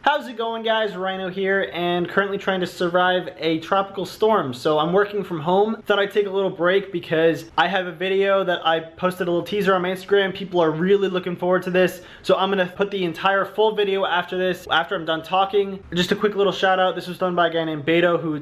How's it going, guys? Rhino here, and currently trying to survive a tropical storm. So I'm working from home. Thought I'd take a little break because I have a video that I posted a little teaser on my Instagram. People are really looking forward to this. So I'm gonna put the entire full video after this, after I'm done talking. Just a quick little shout out. This was done by a guy named Beto, who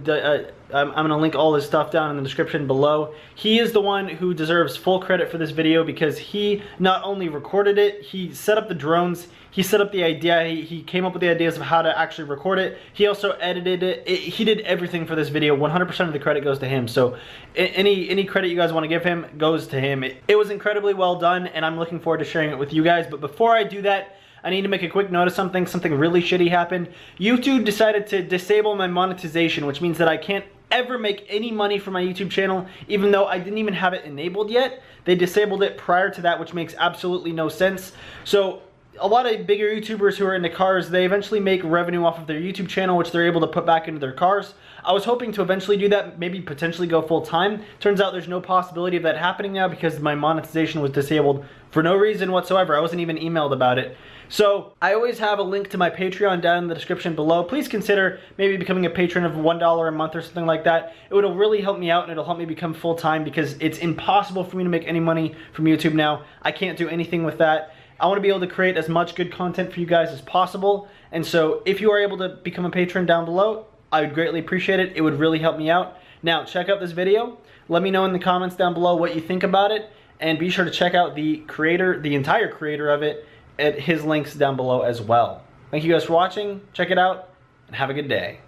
I'm gonna link all his stuff down in the description below. He is the one who deserves full credit for this video because he not only recorded it, he set up the drones, he set up the idea, he came up with the ideas of how to actually record it. He also edited it. He did everything for this video. 100% of the credit goes to him. So any credit you guys want to give him goes to him. It was incredibly well done, and I'm looking forward to sharing it with you guys. But before I do that, I need to make a quick note of something. Something really shitty happened. YouTube decided to disable my monetization, which means that I can't ever make any money from my YouTube channel, even though I didn't even have it enabled yet. They disabled it prior to that, which makes absolutely no sense. So a lot of bigger YouTubers who are into cars, they eventually make revenue off of their YouTube channel, which they're able to put back into their cars. I was hoping to eventually do that, maybe potentially go full time. Turns out there's no possibility of that happening now because my monetization was disabled for no reason whatsoever. I wasn't even emailed about it. So I always have a link to my Patreon down in the description below. Please consider maybe becoming a patron of $1 a month or something like that. It will really help me out, and it'll help me become full time because it's impossible for me to make any money from YouTube now. I can't do anything with that. I want to be able to create as much good content for you guys as possible. And so if you are able to become a patron down below, I would greatly appreciate it. It would really help me out. Now, check out this video. Let me know in the comments down below what you think about it. And be sure to check out the creator, the entire creator of it, at his links down below as well. Thank you guys for watching. Check it out, and have a good day.